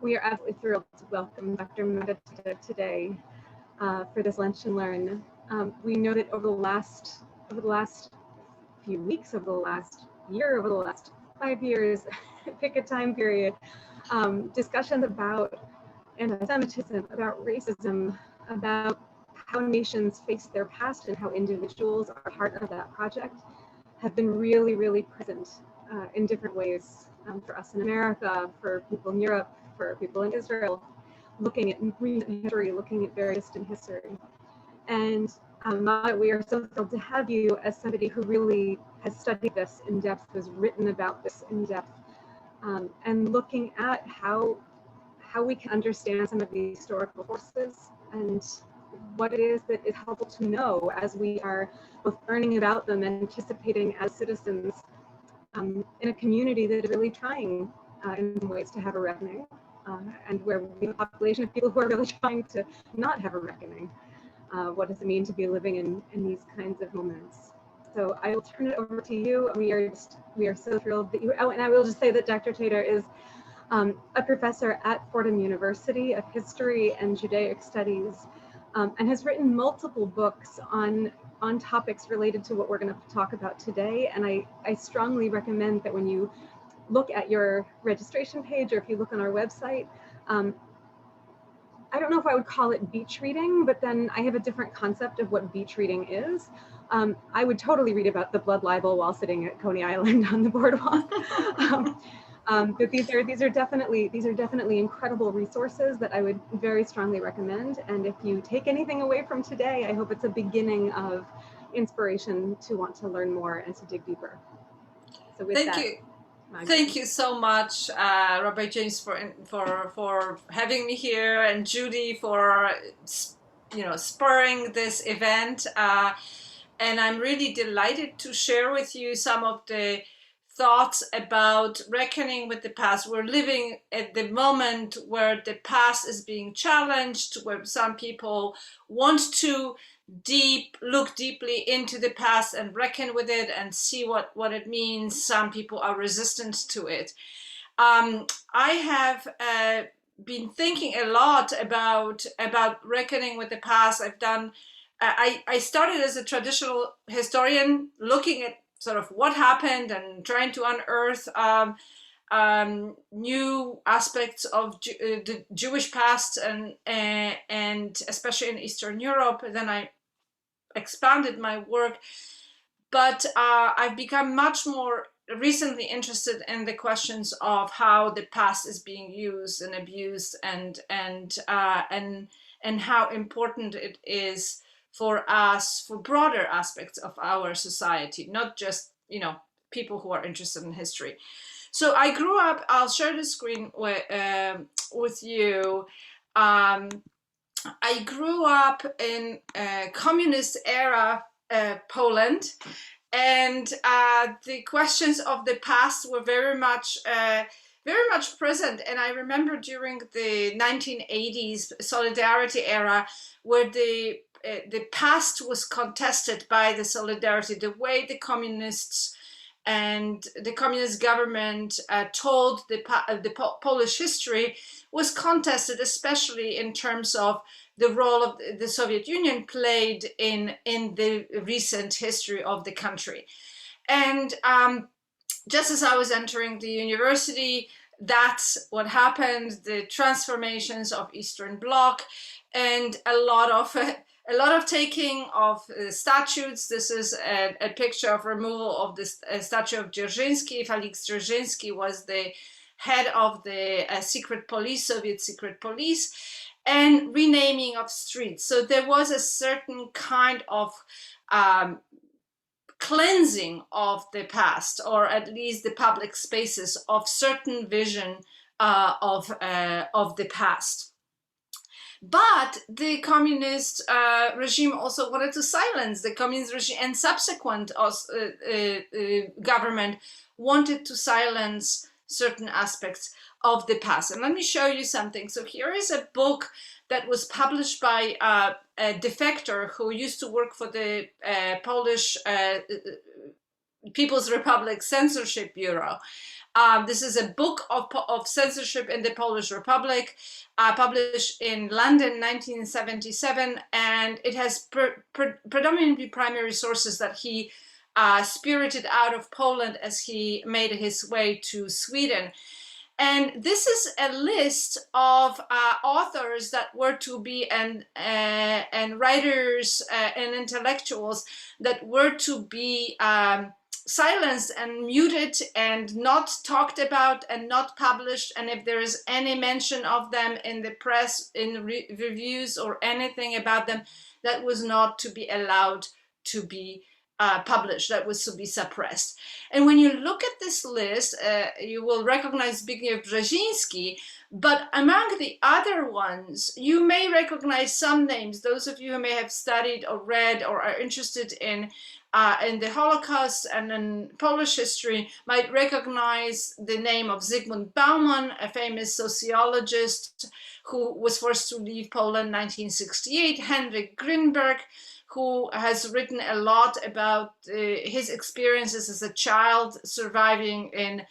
We are absolutely thrilled to welcome Dr. Magda Teter today for this Lunch and Learn. We know that over the last few weeks, over the last year, over the last 5 years, pick a time period, discussions about anti-Semitism, about racism, about how nations face their past and how individuals are part of that project have been really, really present in different ways for us in America, for people in Europe, for people in Israel, looking at recent history, looking at very distant history. And we are so thrilled to have you as somebody who really has studied this in depth, has written about this in depth, and looking at how we can understand some of the historical forces and what it is that is helpful to know as we are both learning about them and participating as citizens in a community that is really trying in some ways to have a reckoning, and where we have a population of people who are really trying to not have a reckoning. What does it mean to be living in these kinds of moments? So I will turn it over to you. We are so thrilled that you, oh, and I will just say that Dr. Teter is a professor at Fordham University of History and Judaic Studies, and has written multiple books on topics related to what we're going to talk about today. And I strongly recommend that when you look at your registration page, or if you look on our website, I don't know if I would call it beach reading, but then I have a different concept of what beach reading is. I would totally read about the blood libel while sitting at Coney Island on the boardwalk. But these are definitely incredible resources that I would very strongly recommend. And if you take anything away from today, I hope it's a beginning of inspiration to want to learn more and to dig deeper. So with Thank you. Magda. Thank you so much, Rabbi James, for having me here, and Judy for spurring this event. And I'm really delighted to share with you some of the thoughts about reckoning with the past. We're living at the moment where the past is being challenged, where some people want to look deeply into the past and reckon with it and see what it means. Some people are resistant to it. I have been thinking a lot about reckoning with the past. I started as a traditional historian, looking at sort of what happened and trying to unearth new aspects of the Jewish past, and especially in Eastern Europe. Then I expanded my work, but I've become much more recently interested in the questions of how the past is being used and abused, and how important it is for us, for broader aspects of our society, not just, people who are interested in history. So I grew up, I'll share the screen with you. I grew up in communist era Poland, and the questions of the past were very much present. And I remember during the 1980s Solidarity era, where the past was contested by the Solidarity, the way the communists and the communist government told the Polish history was contested, especially in terms of the role of the Soviet Union played in the recent history of the country. And just as I was entering the university, that's what happened, the transformations of Eastern Bloc, and a lot of taking of statues. This is a picture of removal of the statue of Dzierżyński. Felix Dzierżyński was the head of the secret police, Soviet secret police, and renaming of streets. So there was a certain kind of cleansing of the past, or at least the public spaces, of certain vision of the past. But the communist regime also wanted to silence the communist regime, and subsequent government wanted to silence certain aspects of the past. And let me show you something. So here is a book that was published by a defector who used to work for the Polish People's Republic Censorship Bureau. This is a book of censorship in the Polish Republic, published in London, 1977, and it has predominantly primary sources that he spirited out of Poland as he made his way to Sweden. And this is a list of authors that were to be, and writers and intellectuals that were to be silenced and muted and not talked about and not published. And if there is any mention of them in the press, in reviews or anything about them, that was not to be allowed to be published, that was to be suppressed. And when you look at this list, you will recognize Dzierżyński, but among the other ones, you may recognize some names. Those of you who may have studied or read or are interested in the Holocaust and in Polish history might recognize the name of Zygmunt Bauman, a famous sociologist who was forced to leave Poland in 1968, Henryk Grünberg, who has written a lot about his experiences as a child surviving in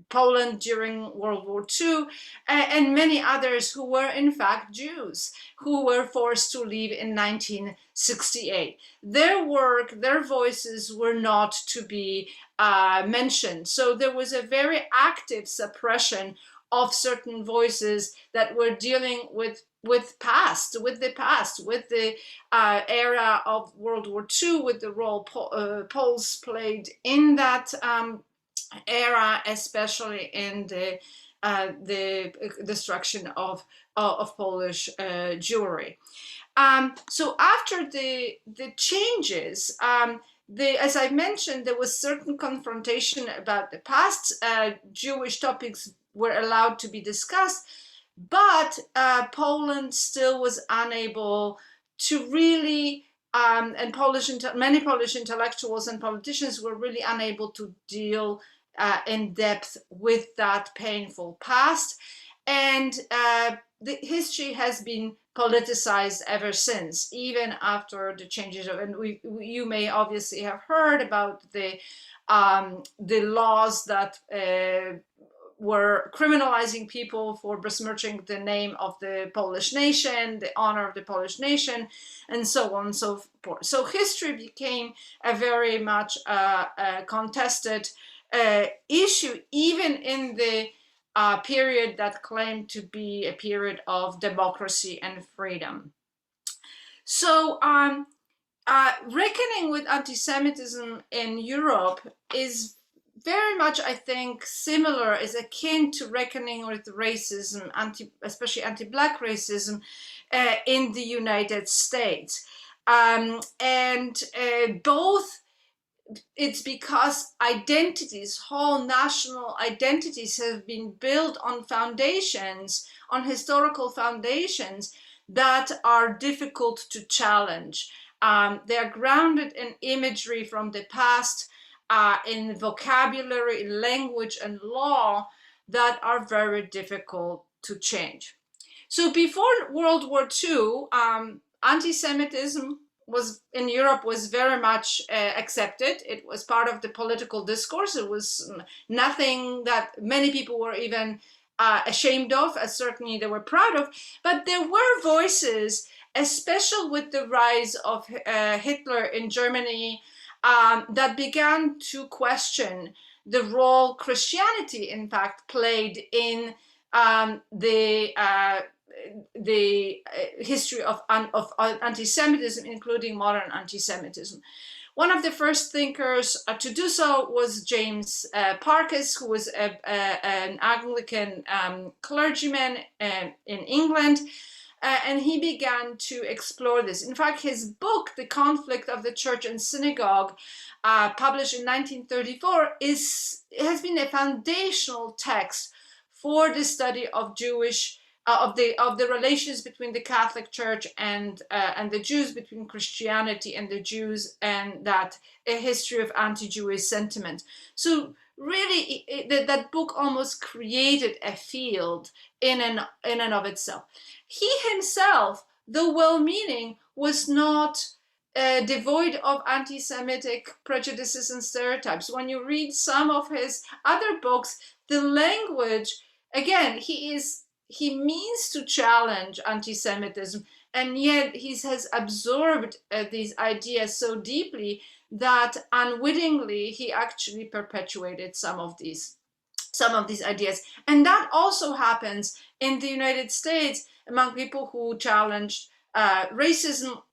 Poland during World War II, and many others who were in fact Jews, who were forced to leave in 1968. Their work, their voices were not to be mentioned. So there was a very active suppression of certain voices that were dealing with the past, with the era of World War II, with the role Poles played in that era, especially in the destruction of Polish Jewry. So after the changes, as I mentioned, there was certain confrontation about the past. Jewish topics were allowed to be discussed, but Poland still was unable to really, and many Polish intellectuals and politicians were really unable to deal in depth with that painful past. And the history has been politicized ever since, even after the changes of, and you may obviously have heard about the laws that were criminalizing people for besmirching the name of the Polish nation, the honor of the Polish nation, and so on and so forth. So history became a very much contested issue, even in the period that claimed to be a period of democracy and freedom. So reckoning with anti-Semitism in Europe is very much, I think, similar, is akin to reckoning with racism, especially anti-Black racism, in the United States. Both, it's because identities, whole national identities, have been built on foundations, on historical foundations that are difficult to challenge. They are grounded in imagery from the past, in vocabulary, in language and law that are very difficult to change. So before World War II, anti-Semitism in Europe was very much accepted. It was part of the political discourse. It was nothing that many people were even ashamed of, as certainly they were proud of. But there were voices, especially with the rise of Hitler in Germany, that began to question the role Christianity, in fact, played in the history of anti-Semitism, including modern anti-Semitism. One of the first thinkers to do so was James Parkes, who was an Anglican clergyman in England. And he began to explore this. In fact, his book, The Conflict of the Church and Synagogue, published in 1934, has been a foundational text for the study of the relations between the Catholic Church and the Jews, between Christianity and the Jews, and that a history of anti-Jewish sentiment. So really, that book almost created a field in and of itself. He himself, though well-meaning, was not devoid of anti-Semitic prejudices and stereotypes. When you read some of his other books, the language, again, he means to challenge anti-Semitism, and yet he has absorbed these ideas so deeply that unwittingly he actually perpetuated some of these ideas. And that also happens in the United States among people who challenged racism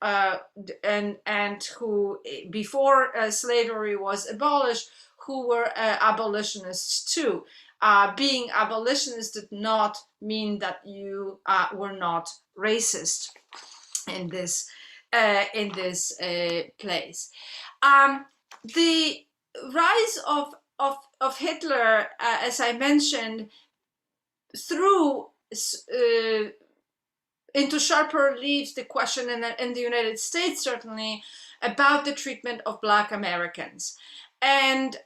and who, before slavery was abolished, who were abolitionists too. Being abolitionist did not mean that you were not racist in this place. The rise of Hitler, as I mentioned, threw into sharper relief the question in the United States, certainly, about the treatment of Black Americans. And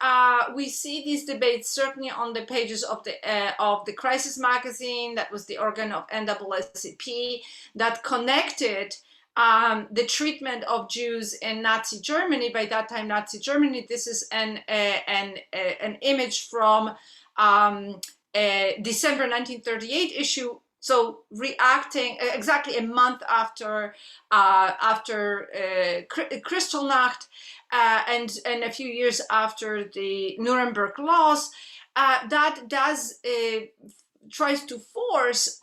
we see these debates certainly on the pages of the Crisis magazine, that was the organ of NAACP, that connected the treatment of Jews in Nazi Germany. By that time, Nazi Germany. This is an image from December 1938 issue. So reacting exactly a month after Kristallnacht, and a few years after the Nuremberg laws, that does tries to force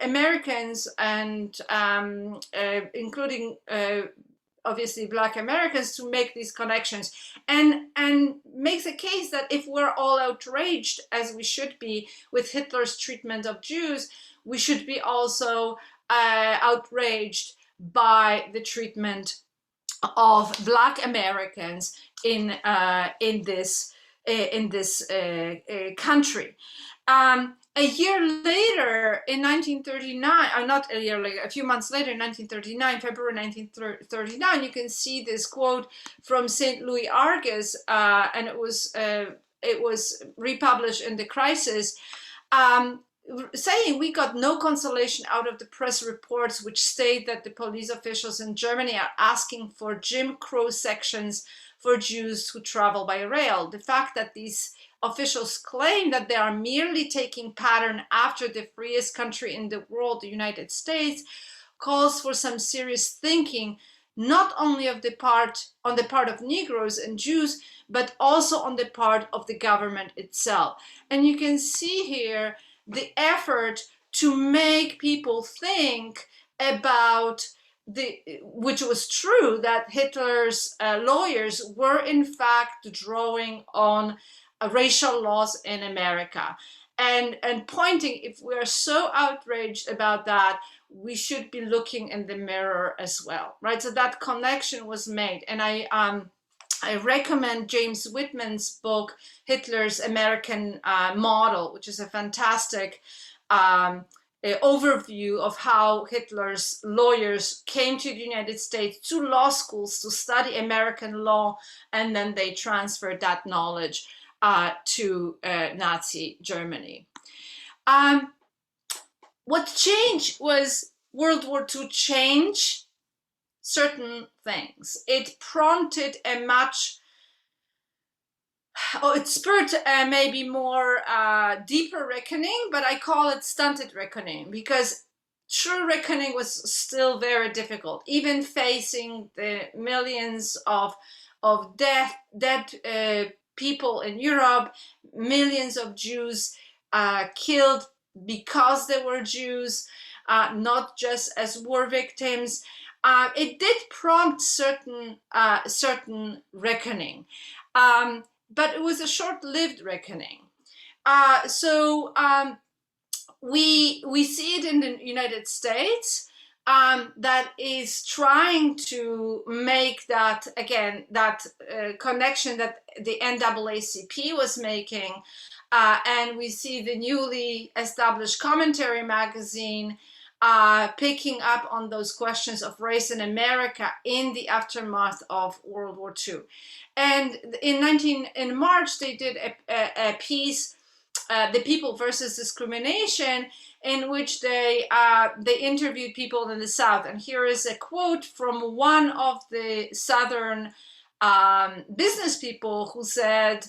Americans and including obviously Black Americans to make these connections, and makes a case that if we're all outraged, as we should be, with Hitler's treatment of Jews, we should be also outraged by the treatment of Black Americans in this country. A year later, in 1939, or not a year later, a few months later, in 1939, February 1939, you can see this quote from St. Louis Argus, and it was republished in the Crisis, saying, "We got no consolation out of the press reports which state that the police officials in Germany are asking for Jim Crow sections for Jews who travel by rail. The fact that these officials claim that they are merely taking pattern after the freest country in the world, the United States, calls for some serious thinking, not only on the part of Negroes and Jews, but also on the part of the government itself." And you can see here the effort to make people think about which was true, that Hitler's lawyers were in fact drawing on racial laws in America, and pointing, if we are so outraged about that, we should be looking in the mirror as well, right? So that connection was made, and I recommend James Whitman's book, Hitler's American Model, which is a fantastic overview of how Hitler's lawyers came to the United States, to law schools, to study American law, and then they transferred that knowledge to Nazi Germany. What changed was World War II changed certain things. It prompted it spurred maybe more deeper reckoning, but I call it stunted reckoning, because true reckoning was still very difficult, even facing the millions of dead people in Europe, millions of Jews killed because they were Jews, not just as war victims. It did prompt certain reckoning, but it was a short-lived reckoning. We see it in the United States, that is trying to make that, again, that connection that the NAACP was making, and we see the newly established Commentary magazine picking up on those questions of race in America in the aftermath of World War II. And in March, they did a piece The People versus Discrimination, in which they interviewed people in the South. And here is a quote from one of the Southern business people who said,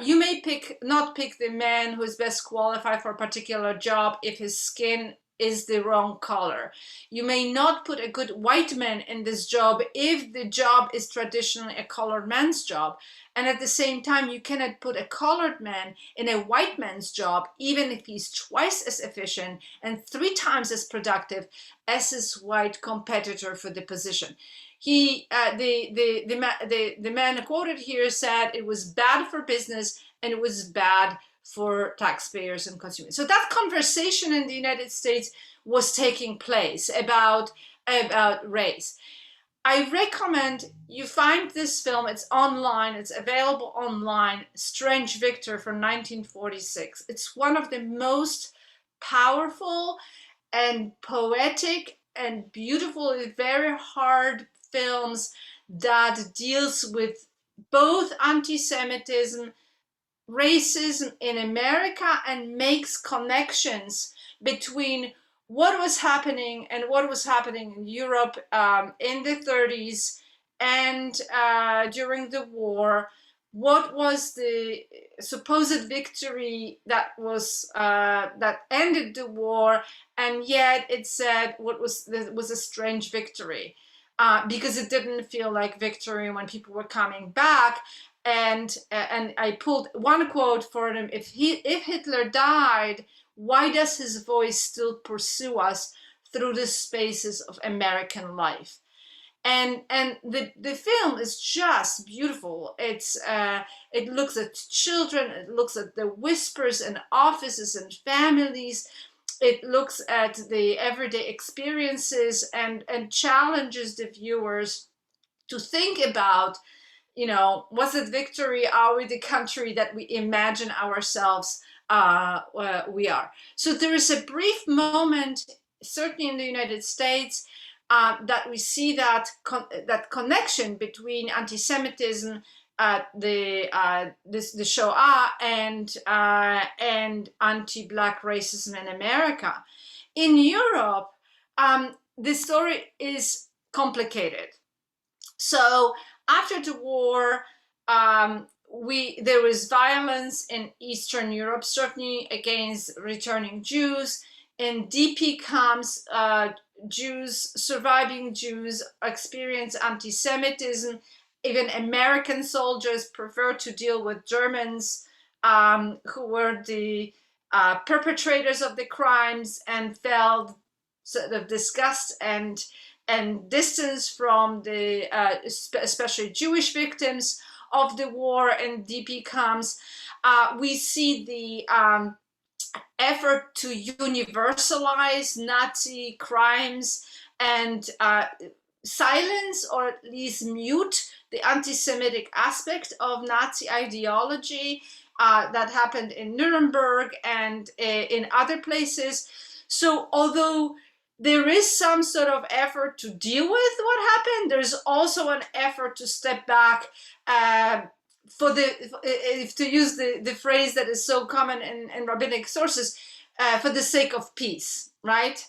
you may not pick the man who is best qualified for a particular job if his skin is the wrong color. You may not put a good white man in this job if the job is traditionally a colored man's job. And at the same time, you cannot put a colored man in a white man's job, even if he's twice as efficient and 3 times as productive as his white competitor for the position. The man quoted here said it was bad for business and it was bad for taxpayers and consumers. So that conversation in the United States was taking place about race. I recommend you find this film. It's online. It's available online. Strange Victor from 1946. It's one of the most powerful and poetic and beautiful, very hard films that deals with both anti-Semitism, racism in America, and makes connections between what was happening and what was happening in Europe in the 30s and during the war. What was the supposed victory that was that ended the war, and yet it said what was a strange victory because it didn't feel like victory when people were coming back. And I pulled one quote for them: if Hitler died, why does his voice still pursue us through the spaces of American life? And the film is just beautiful. It looks at children, it looks at the whispers in offices and families, it looks at the everyday experiences and challenges the viewers to think about, you know, was it victory? Are we the country that we imagine ourselves we are? So there is a brief moment, certainly in the United States, that we see that connection between anti-Semitism, the Shoah, and anti-Black racism in America. In Europe, the story is complicated. So after the war, there was violence in Eastern Europe, certainly against returning Jews. In DP camps, surviving Jews experience anti-Semitism. Even American soldiers prefer to deal with Germans who were the perpetrators of the crimes and felt sort of disgust and distance from the especially Jewish victims of the war in DP camps. We see the effort to universalize Nazi crimes and silence, or at least mute, the anti-Semitic aspect of Nazi ideology that happened in Nuremberg and in other places. So although there is some sort of effort to deal with what happened, there's also an effort to step back to use the phrase that is so common in rabbinic sources, for the sake of peace, right?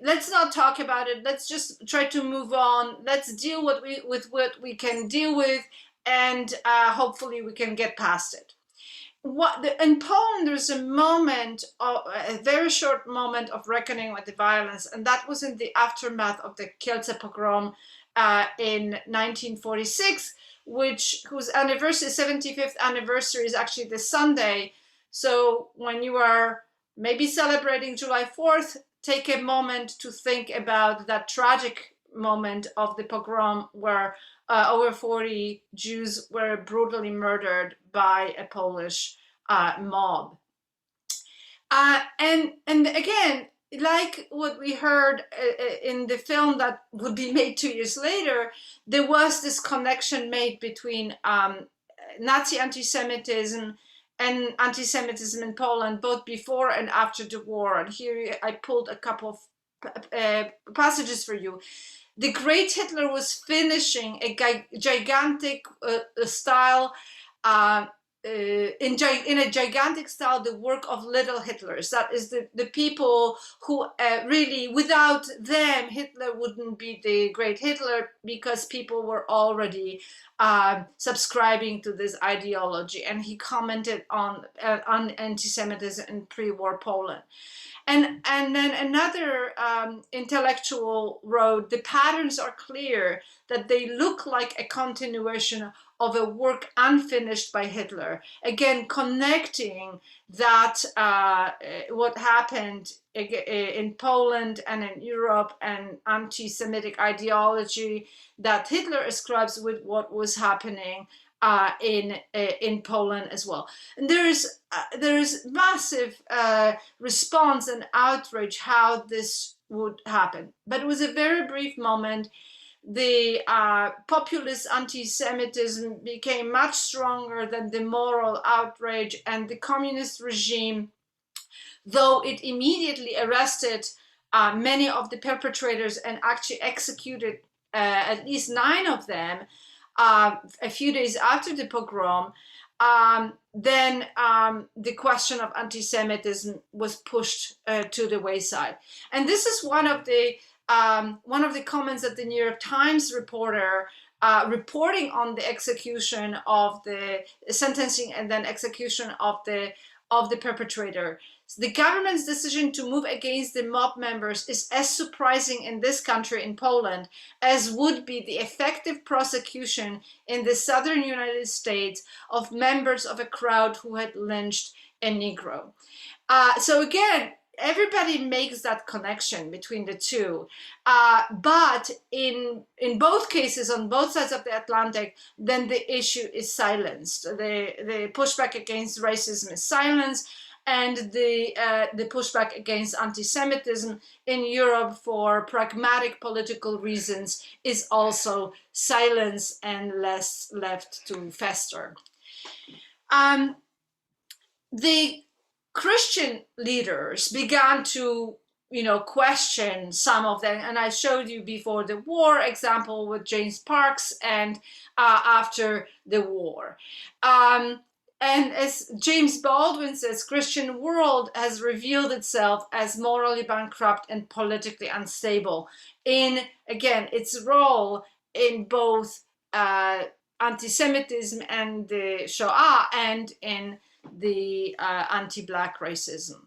Let's not talk about it. Let's just try to move on. Let's deal with what we can deal with, and hopefully we can get past it. In Poland, there's a very short moment of reckoning with the violence, and that was in the aftermath of the Kielce pogrom in 1946, whose anniversary, 75th anniversary, is actually this Sunday. So when you are maybe celebrating July 4th, take a moment to think about that tragic moment of the pogrom where over 40 Jews were brutally murdered by a Polish mob. And again, like what we heard in the film that would be made 2 years later, there was this connection made between Nazi anti-Semitism and anti-Semitism in Poland, both before and after the war. And here I pulled a couple of passages for you. The great Hitler was finishing a gigantic style in a gigantic style, the work of little Hitlers. That is the people who really, without them, Hitler wouldn't be the great Hitler, because people were already subscribing to this ideology. And he commented on anti-Semitism in pre-war Poland. And then another intellectual wrote, the patterns are clear, that they look like a continuation of a work unfinished by Hitler. Again, connecting that what happened in Poland and in Europe and anti-Semitic ideology that Hitler ascribes with what was happening in Poland as well. And there is massive response and outrage how this would happen. But it was a very brief moment. The populist anti-Semitism became much stronger than the moral outrage, and the communist regime, though it immediately arrested many of the perpetrators and actually executed at least 9 of them a few days after the pogrom, then the question of anti-Semitism was pushed to the wayside. And this is one of the comments that the New York Times reporter reporting on the execution of the sentencing and then execution of the perpetrator. The government's decision to move against the mob members is as surprising in this country, in Poland, as would be the effective prosecution in the southern United States of members of a crowd who had lynched a Negro. So again, everybody makes that connection between the two. But in both cases, on both sides of the Atlantic, then the issue is silenced. The pushback against racism is silenced, and the pushback against anti-Semitism in Europe for pragmatic political reasons is also silenced and less left to fester. The Christian leaders began to, question some of them, and I showed you before the war example with James Parks, and after the war. And as James Baldwin says, Christian world has revealed itself as morally bankrupt and politically unstable in, again, its role in both anti-Semitism and the Shoah and in the anti-Black racism.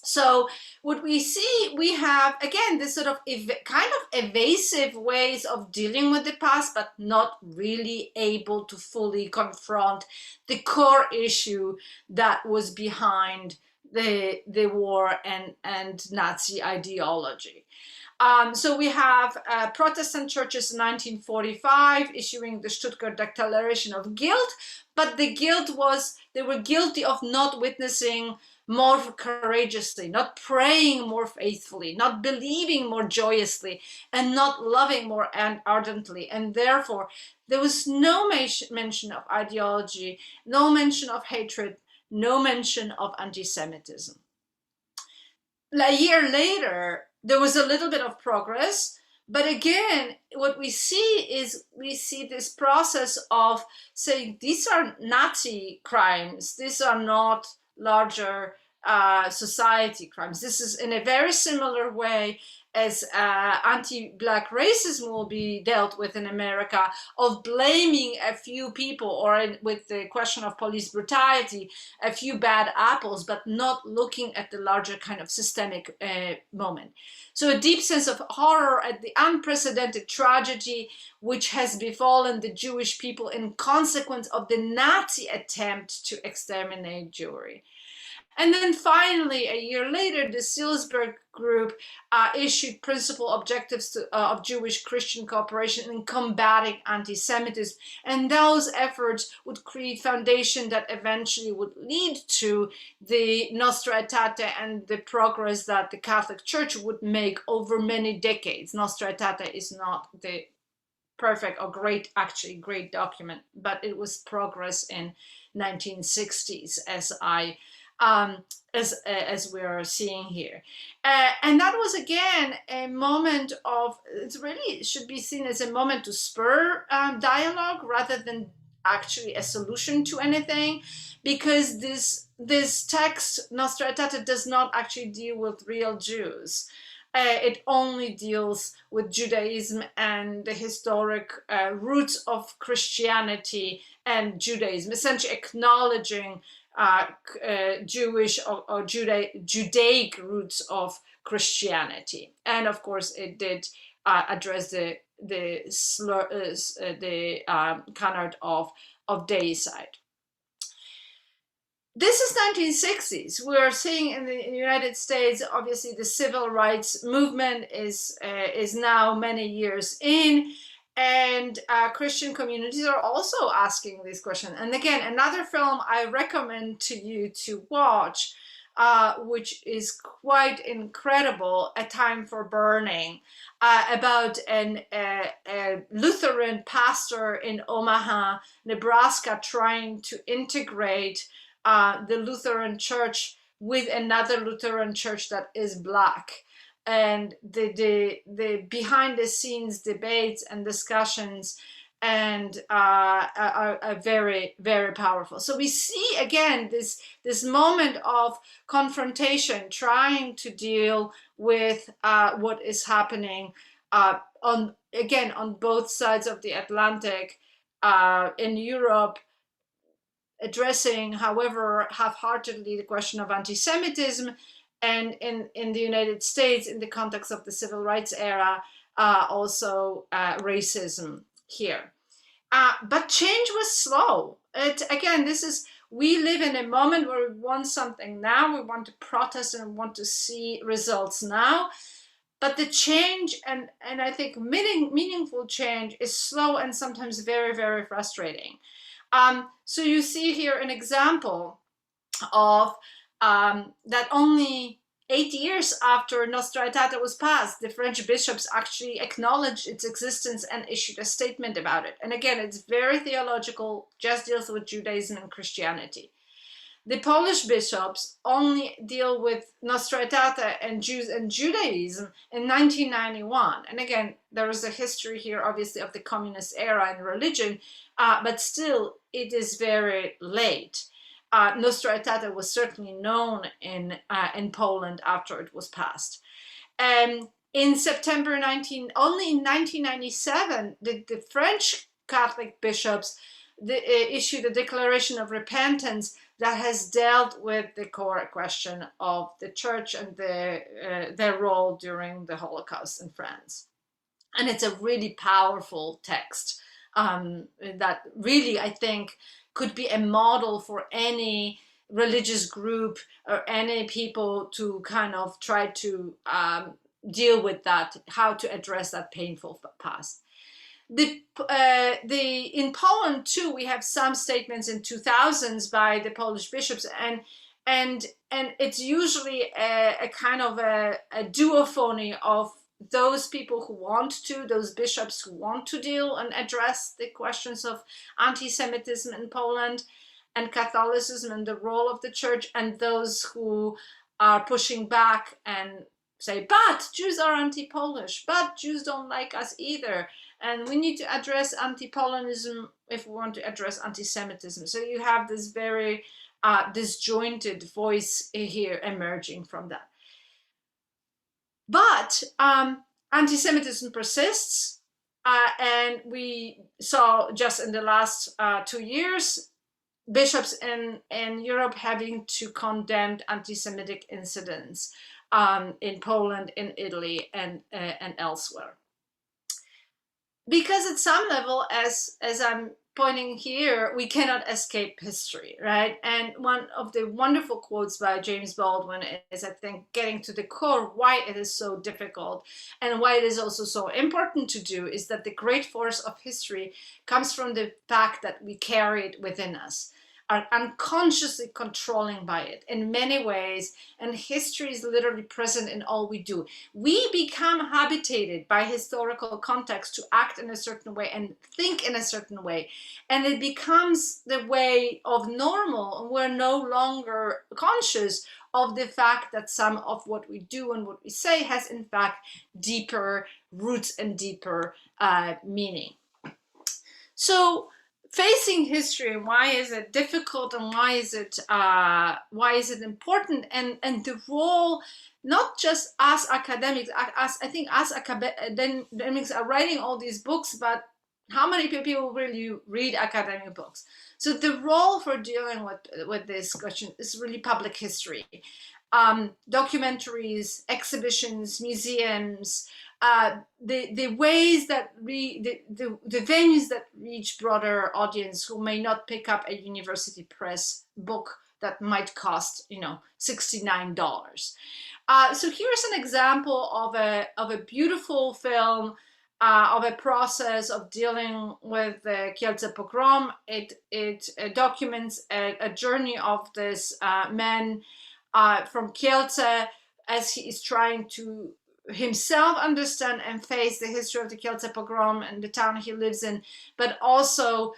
So what we see, we have, again, this sort of kind of evasive ways of dealing with the past, but not really able to fully confront the core issue that was behind the war and Nazi ideology. So we have Protestant churches in 1945 issuing the Stuttgart Declaration of Guilt, but the guilt was, they were guilty of not witnessing more courageously, not praying more faithfully, not believing more joyously, and not loving more ardently. And therefore, there was no mention of ideology, no mention of hatred, no mention of anti-Semitism. A year later, there was a little bit of progress, but again, what we see is this process of saying these are Nazi crimes, these are not larger society crimes. This is in a very similar way as anti-Black racism will be dealt with in America, of blaming a few people, or with the question of police brutality, a few bad apples, but not looking at the larger kind of systemic moment. So a deep sense of horror at the unprecedented tragedy which has befallen the Jewish people in consequence of the Nazi attempt to exterminate Jewry. And then finally, a year later, the Silsberg group issued principal objectives of Jewish-Christian cooperation in combating anti-Semitism. And those efforts would create foundation that eventually would lead to the Nostra Aetate and the progress that the Catholic Church would make over many decades. Nostra Aetate is not the perfect or great document, but it was progress in 1960s, as we are seeing here. And that was again a moment of, it really should be seen as a moment to spur dialogue rather than actually a solution to anything, because this text, Nostra Aetate, does not actually deal with real Jews. It only deals with Judaism and the historic roots of Christianity and Judaism, essentially acknowledging Jewish or Judaic roots of Christianity. And of course, it did address the canard of deicide. This is 1960s. We're seeing in the United States, obviously, the civil rights movement is now many years in, and Christian communities are also asking this question. And again, another film I recommend to you to watch, which is quite incredible, A Time for Burning, about a Lutheran pastor in Omaha, Nebraska, trying to integrate the Lutheran church with another Lutheran church that is black, and the behind the scenes debates and discussions and are very, very powerful. So we see again this moment of confrontation, trying to deal with what is happening on both sides of the Atlantic, in Europe, addressing, however half-heartedly, the question of anti-Semitism, and in the United States, in the context of the civil rights era, also racism here. But change was slow. We live in a moment where we want something now, we want to protest and want to see results now. But the change, and I think meaningful change, is slow and sometimes very, very frustrating. So you see here an example of that only 8 years after Nostra Aetate was passed, the French bishops actually acknowledged its existence and issued a statement about it. And again, it's very theological, just deals with Judaism and Christianity. The Polish bishops only deal with Nostra Aetate and Jews and Judaism in 1991. And again, there is a history here, obviously, of the communist era and religion, but still, it is very late. Nostra Aetate was certainly known in Poland after it was passed. In September only in 1997, the French Catholic bishops issued a declaration of repentance that has dealt with the core question of the church and their role during the Holocaust in France. And it's a really powerful text that really, I think, could be a model for any religious group or any people to kind of try to deal with that, how to address that painful past. In Poland too, we have some statements in 2000s by the Polish bishops, and it's usually a kind of a duophony of those people who want to, those bishops who want to deal and address the questions of anti-Semitism in Poland and Catholicism and the role of the church, and those who are pushing back and say, but Jews are anti-Polish, but Jews don't like us either, and we need to address anti-Polonism if we want to address anti-Semitism. So you have this very disjointed voice here emerging from that. But anti-Semitism persists, and we saw just in the last 2 years bishops in Europe having to condemn anti-Semitic incidents in Poland, in Italy, and elsewhere. Because at some level, as I'm pointing here, we cannot escape history, right? And one of the wonderful quotes by James Baldwin is, I think, getting to the core why it is so difficult and why it is also so important to do, is that the great force of history comes from the fact that we carry it within us, are unconsciously controlling by it in many ways, and history is literally present in all we do. We become habitated by historical context to act in a certain way and think in a certain way, and it becomes the way of normal, and we're no longer conscious of the fact that some of what we do and what we say has in fact deeper roots and deeper meaning. So facing history, why is it difficult, and why is it important, and the role, not just us academics, I think us academics are writing all these books, but how many people really read academic books? So the role for dealing with this question is really public history, documentaries, exhibitions, museums, the ways that the venues that reach broader audience who may not pick up a university press book that might cost, you know, $69. So here's an example of a beautiful film of a process of dealing with the Kielce pogrom. It documents a journey of this man from Kielce as he is trying to himself understand and face the history of the Kielce pogrom and the town he lives in, but also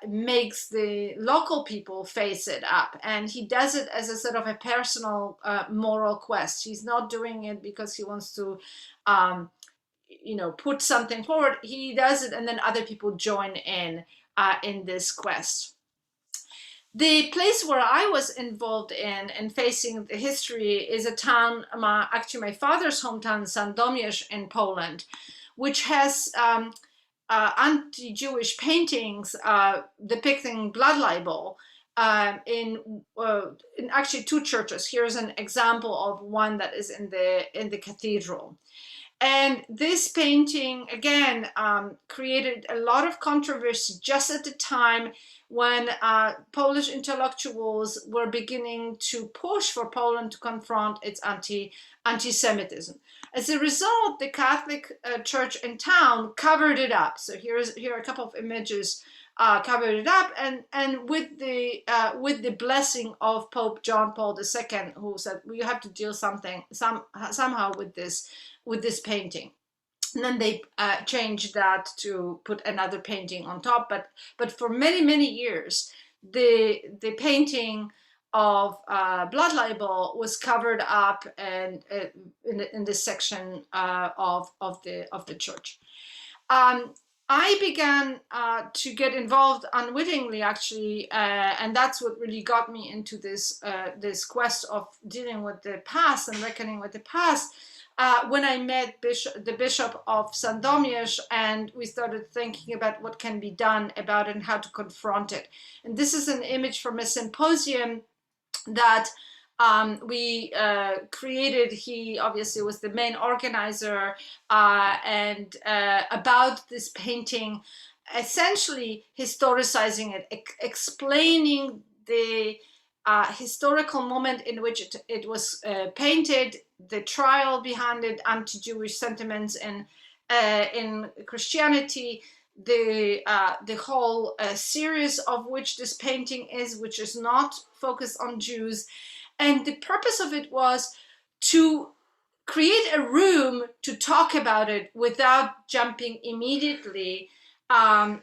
makes the local people face it up. And he does it as a sort of a personal moral quest. He's not doing it because he wants to you know, put something forward. He does it, and then other people join in this quest. The place where I was involved in facing the history is a town, actually my father's hometown, Sandomierz in Poland, which has anti-Jewish paintings depicting blood libel in actually two churches. Here's an example of one that is in the cathedral. And this painting, again, created a lot of controversy just at the time when Polish intellectuals were beginning to push for Poland to confront its anti-Semitism. As a result, the Catholic Church in town covered it up. So here are a couple of images covered it up, and with the blessing of Pope John Paul II, who said we have to deal somehow with this painting. And then they changed that to put another painting on top. But for many years, the painting of blood libel was covered up and in this section of the church. I began to get involved unwittingly, actually, and that's what really got me into this quest of dealing with the past and reckoning with the past. When I met the Bishop of Sandomierz, and we started thinking about what can be done about it and how to confront it. And this is an image from a symposium that we created. He obviously was the main organizer, and about this painting, essentially historicizing it, explaining the historical moment in which it was painted, the trial behind it, anti-Jewish sentiments in Christianity, the whole series of which this painting is, which is not focused on Jews. And the purpose of it was to create a room to talk about it without jumping immediately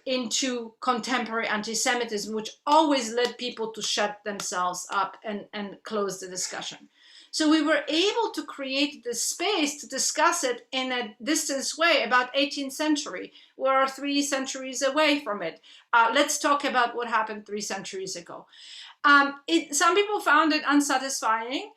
into contemporary anti-Semitism, which always led people to shut themselves up and close the discussion. So we were able to create this space to discuss it in a distance way, about 18th century. We're 3 centuries away from it. Let's talk about what happened 3 centuries ago. Some people found it unsatisfying,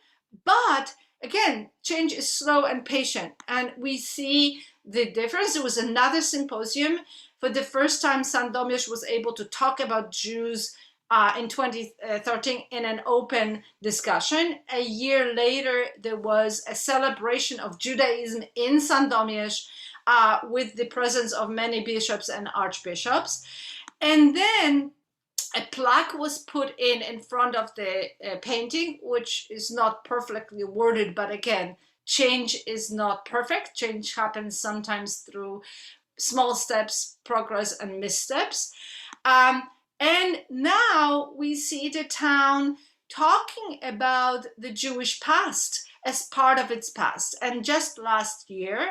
but again, change is slow and patient, and we see the difference. There was another symposium. For the first time, Sandomierz was able to talk about Jews in 2013 in an open discussion. A year later, there was a celebration of Judaism in Sandomierz with the presence of many bishops and archbishops. And then a plaque was put in front of the painting, which is not perfectly worded, but again, change is not perfect. Change happens sometimes through small steps, progress, and missteps. And now we see the town talking about the Jewish past as part of its past. And just last year,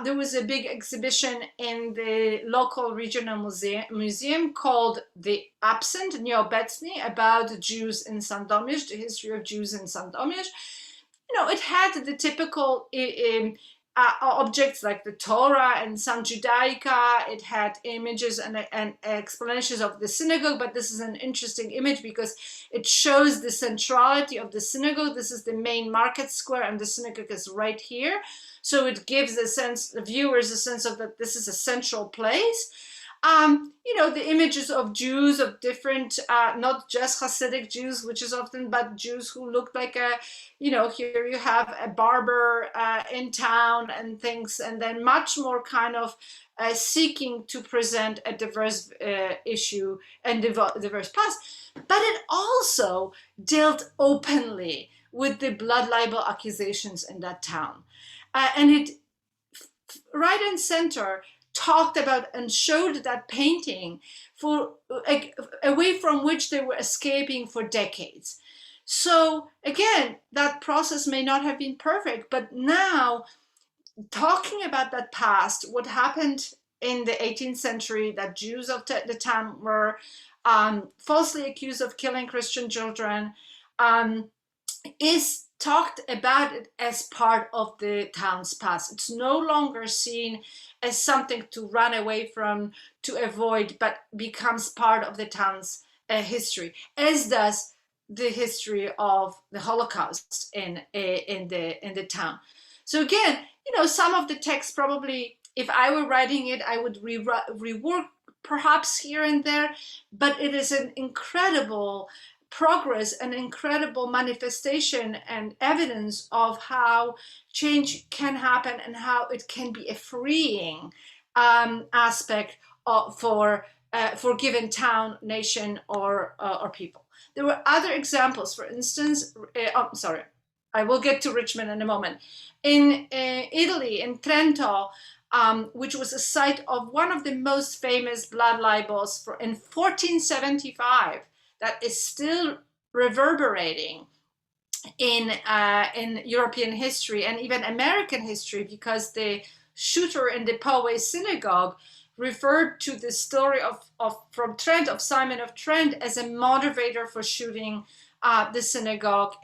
there was a big exhibition in the local regional museum called The Absent, NIEOBECNI, about the Jews in Sandomierz, the history of Jews in Sandomierz. You know, it had the typical objects like the Torah and some Judaica. It had images and explanations of the synagogue, but this is an interesting image because it shows the centrality of the synagogue. This is the main market square and the synagogue is right here. So it gives the viewers a sense of that this is a central place. You know, the images of Jews of different, not just Hasidic Jews, which is often, but Jews who look like a, you know, here you have a barber in town and things, and then much more kind of seeking to present a diverse issue and diverse past. But it also dealt openly with the blood libel accusations in that town. And it, right and center, talked about and showed that painting for a way from which they were escaping for decades. So again, that process may not have been perfect, but now talking about that past, what happened in the 18th century, that Jews of the time were falsely accused of killing Christian children, is talked about it as part of the town's past. It's no longer seen as something to run away from, to avoid, but becomes part of the town's history, as does the history of the Holocaust in the town. So again, you know, some of the text probably, if I were writing it, I would rework perhaps here and there, but it is an incredible progress, an incredible manifestation and evidence of how change can happen and how it can be a freeing aspect for given town, nation, or people. There were other examples. For instance, sorry, I will get to Richmond in a moment. In Italy, in Trento, which was a site of one of the most famous blood libels in 1475, that is still reverberating in European history and even American history, because the shooter in the Poway synagogue referred to the story from Trent, of Simon of Trent, as a motivator for shooting the synagogue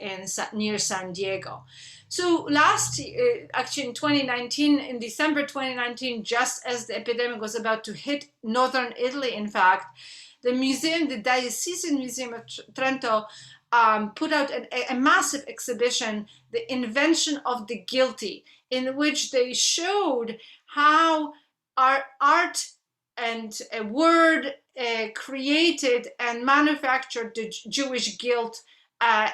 near San Diego. So last year, actually in 2019, in December 2019, just as the epidemic was about to hit northern Italy, in fact, the museum, the Diocesan Museum of Trento, put out a massive exhibition, The Invention of the Guilty, in which they showed how our art and a word created and manufactured the Jewish guilt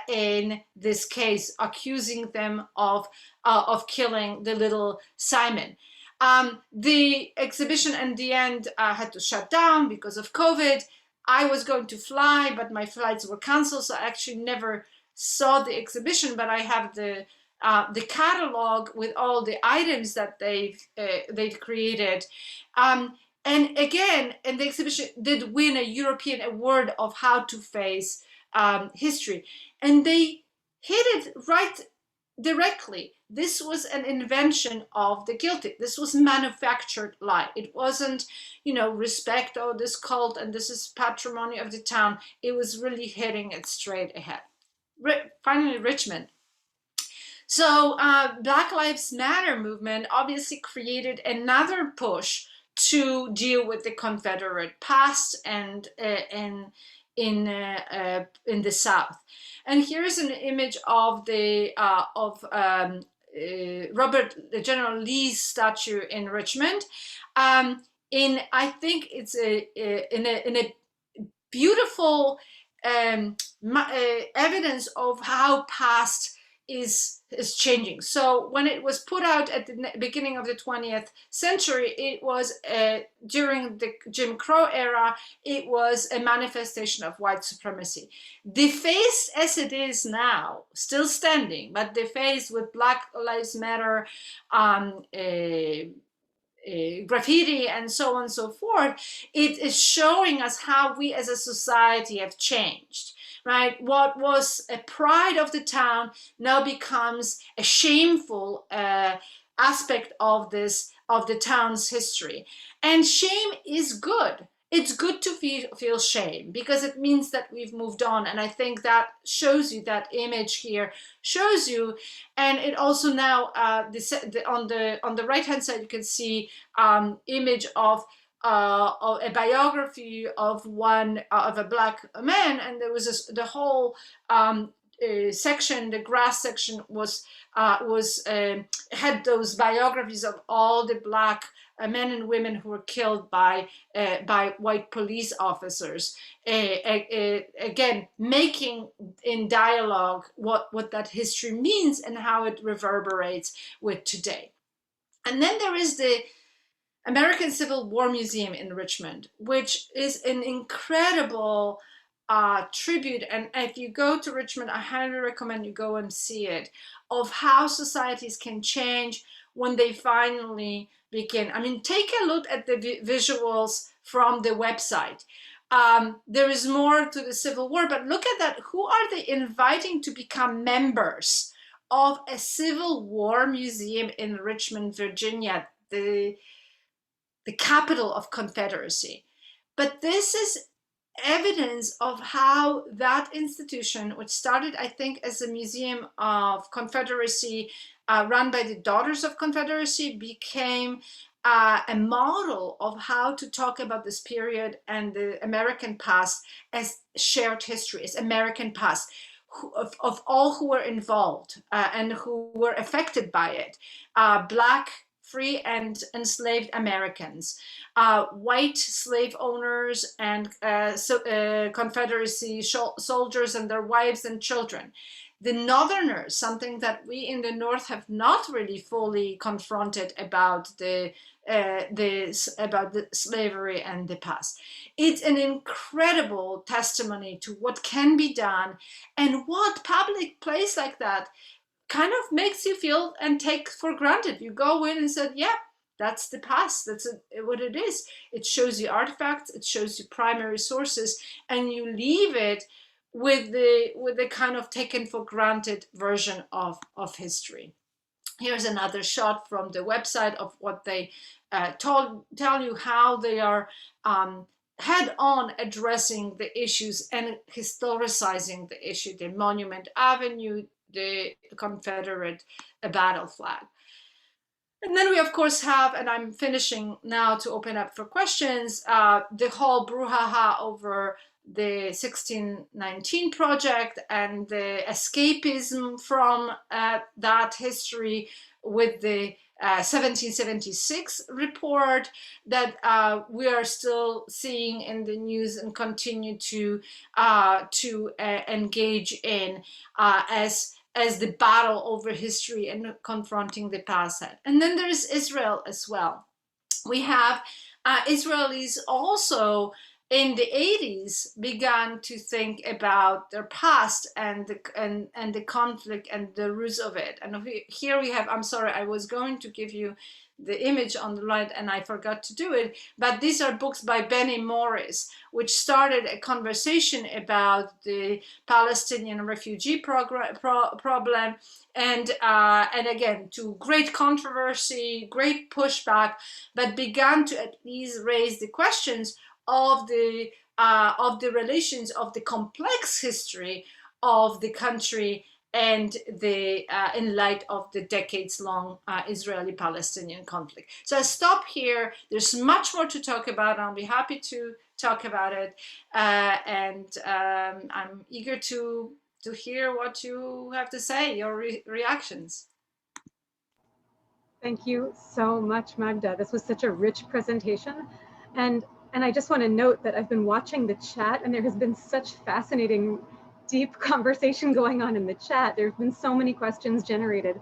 in this case, accusing them of killing the little Simon. The exhibition in the end had to shut down because of COVID. I was going to fly, but my flights were canceled, so I actually never saw the exhibition, but I have the catalog with all the items that they've created. And again, and the exhibition did win a European award of how to face history. And they hit it right directly. This was an invention of the guilty. This was manufactured lie. It wasn't, you know, respect, oh, this cult and this is patrimony of the town. It was really hitting it straight ahead. Finally, Richmond. So Black Lives Matter movement obviously created another push to deal with the Confederate past and in the South. And here's an image of the General Lee's statue in Richmond. I think it's in a beautiful evidence of how past is changing. So when it was put out at the beginning of the 20th century, it was during the Jim Crow era, it was a manifestation of white supremacy. Defaced as it is now, still standing, but defaced with Black Lives Matter, graffiti and so on and so forth, it is showing us how we as a society have changed. Right, what was a pride of the town now becomes a shameful aspect of the town's history. And shame is good. it's good to feel shame, because it means that we've moved on. And I think that shows you, that image here shows you. And it also now, on the right hand side, you can see image of a biography of a black man, and there was the whole section, the grass section had those biographies of all the black men and women who were killed by white police officers. Again, making in dialogue what that history means and how it reverberates with today. And then there is the American Civil War Museum in Richmond, which is an incredible tribute. And if you go to Richmond, I highly recommend you go and see it, of how societies can change when they finally begin. I mean, take a look at the visuals from the website. There is more to the Civil War, but look at that. Who are they inviting to become members of a Civil War museum in Richmond, Virginia, the capital of Confederacy? But this is evidence of how that institution, which started, I think, as a museum of Confederacy run by the Daughters of Confederacy, became a model of how to talk about this period and the American past as shared history, as American past, of all who were involved and who were affected by it. Black, free and enslaved Americans, white slave owners, and Confederacy soldiers and their wives and children. The Northerners, something that we in the North have not really fully confronted about the slavery and the past. It's an incredible testimony to what can be done, and what public place like that kind of makes you feel and take for granted. You go in and said, yeah, that's the past. That's what it is. It shows you artifacts, it shows you primary sources, and you leave it with the kind of taken for granted version of history. Here's another shot from the website of what they tell you how they are head-on addressing the issues and historicizing the issue, the Monument Avenue, the Confederate battle flag. And then we, of course, have, and I'm finishing now to open up for questions, the whole brouhaha over the 1619 project and the escapism from that history with the 1776 report that we are still seeing in the news and continue to engage in as the battle over history and confronting the past. And then there is Israel as well. We have Israelis also in the 80s began to think about their past and the conflict and the roots of it. And here we have, I'm sorry, I was going to give you the image on the right and I forgot to do it, but these are books by Benny Morris, which started a conversation about the Palestinian refugee problem, and again, to great controversy, great pushback, but began to at least raise the questions of the relations, of the complex history of the country, and in light of the decades-long Israeli-Palestinian conflict. So I stop here. There's much more to talk about. I'll be happy to talk about it, and I'm eager to hear what you have to say, your reactions. Thank you so much, Magda. This was such a rich presentation, and I just want to note that I've been watching the chat, and there has been such fascinating, deep conversation going on in the chat. There have been so many questions generated.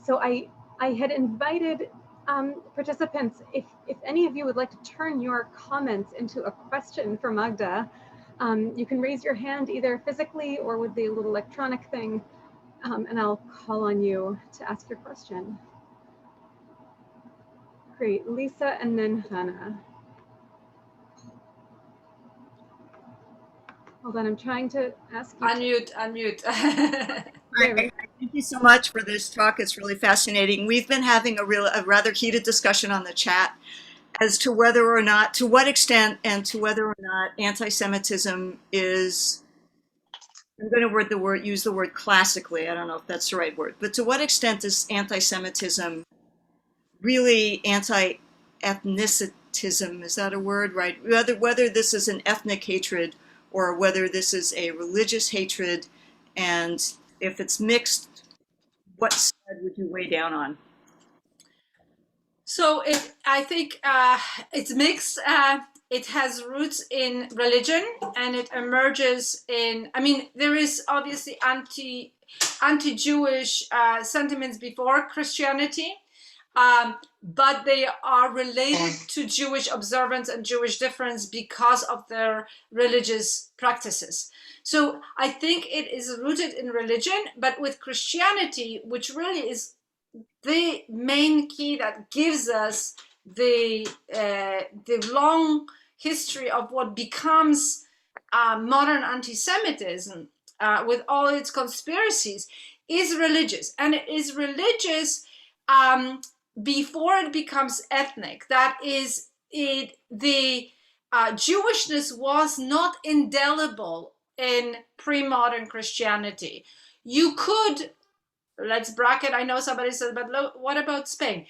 So I had invited participants, if any of you would like to turn your comments into a question for Magda, you can raise your hand either physically or with the little electronic thing, and I'll call on you to ask your question. Great, Lisa and then Hannah. Hold on, I'm trying to ask you. Unmute. Thank you so much for this talk. It's really fascinating. We've been having a rather heated discussion on the chat, as to whether or not, to what extent, and to whether or not anti-Semitism is, I'm going to use the word classically, I don't know if that's the right word, but to what extent is anti-Semitism really anti-ethnicism, is that a word, right? Whether this is an ethnic hatred or whether this is a religious hatred, and if it's mixed, what side would you weigh down on? So I think it's mixed. It has roots in religion, and it emerges in, I mean, there is obviously anti-Jewish sentiments before Christianity, but they are related to Jewish observance and Jewish difference because of their religious practices. So I think it is rooted in religion, but with Christianity, which really is the main key that gives us the long history of what becomes modern anti-Semitism with all its conspiracies, is religious. And it is religious before it becomes ethnic. That is, the Jewishness was not indelible in pre-modern Christianity. You could, let's bracket, I know somebody said, but what about Spain?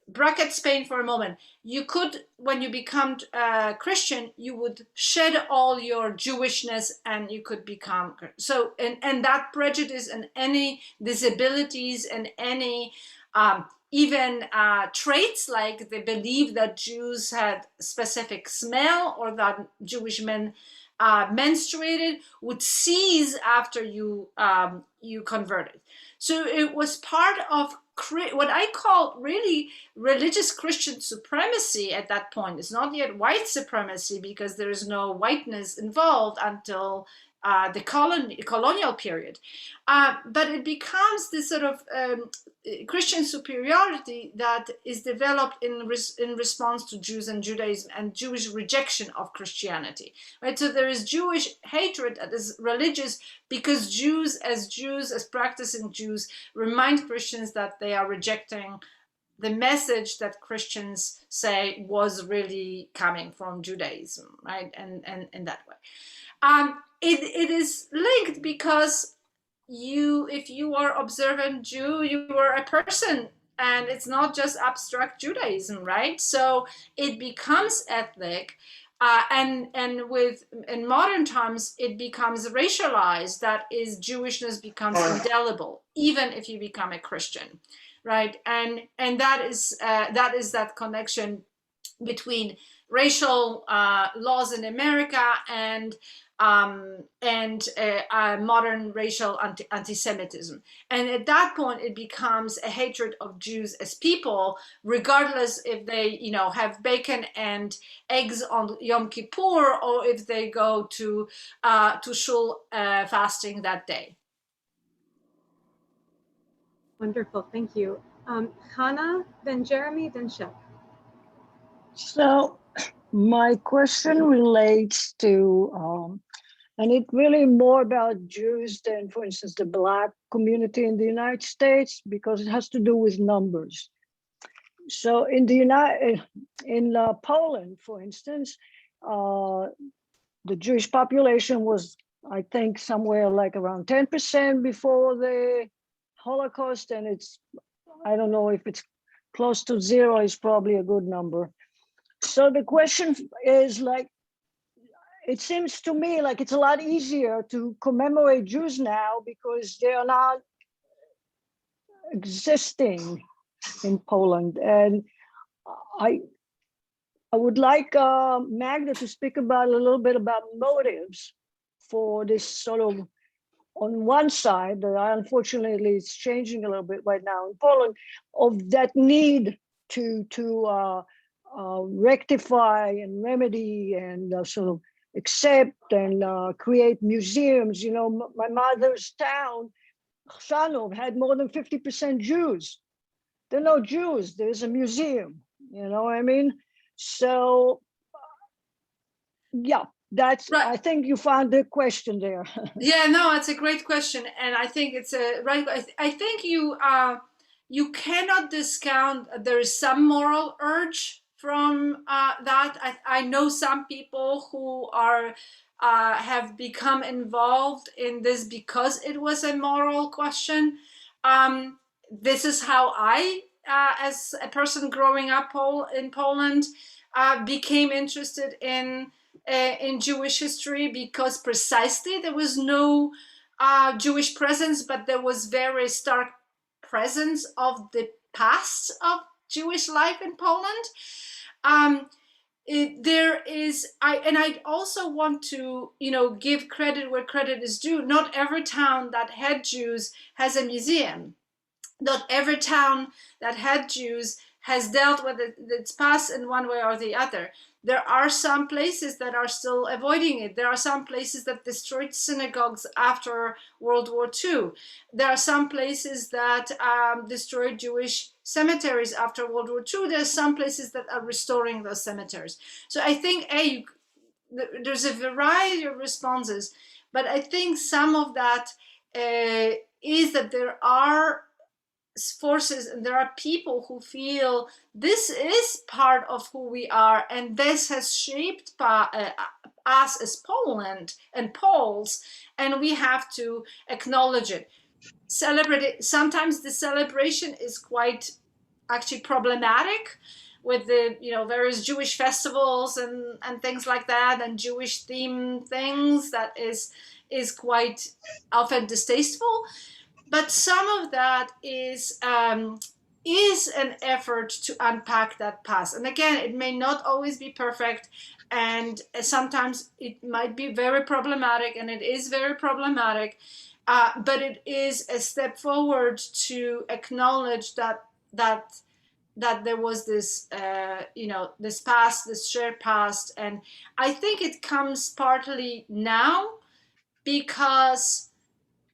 Bracket Spain for a moment. You could, when you become Christian, you would shed all your Jewishness and you could become, so, and that prejudice and any disabilities and any even traits, like they believe that Jews had specific smell or that Jewish men menstruated, would cease after you converted. So it was part of what I call really religious Christian supremacy at that point. It's not yet white supremacy because there is no whiteness involved until the colonial period. But it becomes this sort of Christian superiority that is developed in response to Jews and Judaism and Jewish rejection of Christianity. Right? So there is Jewish hatred that is religious because Jews, as practicing Jews, remind Christians that they are rejecting the message that Christians say was really coming from Judaism, right? And in that way. It is linked because if you are observant Jew, you are a person, and it's not just abstract Judaism, right? So it becomes ethnic, and in modern times it becomes racialized. That is, Jewishness becomes indelible, even if you become a Christian, right? And that is that connection between racial laws in America and modern racial anti-Semitism. And at that point, it becomes a hatred of Jews as people, regardless if they, have bacon and eggs on Yom Kippur or if they go to shul fasting that day. Wonderful, thank you. Hannah, then Jeremy, then Shep. So my question relates to, and it really more about Jews than, for instance, the Black community in the United States, because it has to do with numbers. So in Poland, for instance, the Jewish population was, I think, somewhere like around 10% before the Holocaust, and it's, I don't know if it's close to zero, is probably a good number. So the question is, like, it seems to me like it's a lot easier to commemorate Jews now because they are not existing in Poland. And I would like Magda to speak about a little bit about motives for this sort of, on one side, unfortunately it's changing a little bit right now in Poland, of that need to rectify and remedy and sort of accept and create museums. My mother's town, Chrzanów, had more than 50% Jews. There are no Jews, there's a museum, you know what I mean? So, yeah, that's right. I think you found the question there. Yeah, no, it's a great question. And I think it's a right. I think you cannot discount there is some moral urge that. I know some people who are have become involved in this because it was a moral question. This is how I, as a person growing up in Poland, became interested in Jewish history, because precisely there was no Jewish presence, but there was very stark presence of the past of Jewish life in Poland. There is, and I also want to, give credit where credit is due. Not every town that had Jews has a museum. Not every town that had Jews has dealt with its past in one way or the other. There are some places that are still avoiding it. There are some places that destroyed synagogues after World War II. There are some places that destroyed Jewish cemeteries after World War II. There's some places that are restoring those cemeteries. So I think, there's a variety of responses, but I think some of that is that there are forces and there are people who feel this is part of who we are, and this has shaped us as Poland and Poles, and we have to acknowledge it, celebrate it. Sometimes the celebration is quite actually problematic with the various Jewish festivals and things like that, and Jewish theme things that is quite often distasteful. But some of that is an effort to unpack that past. And again, it may not always be perfect, and sometimes it might be very problematic, and it is very problematic. But it is a step forward to acknowledge that there was this, this past, this shared past. And I think it comes partly now because,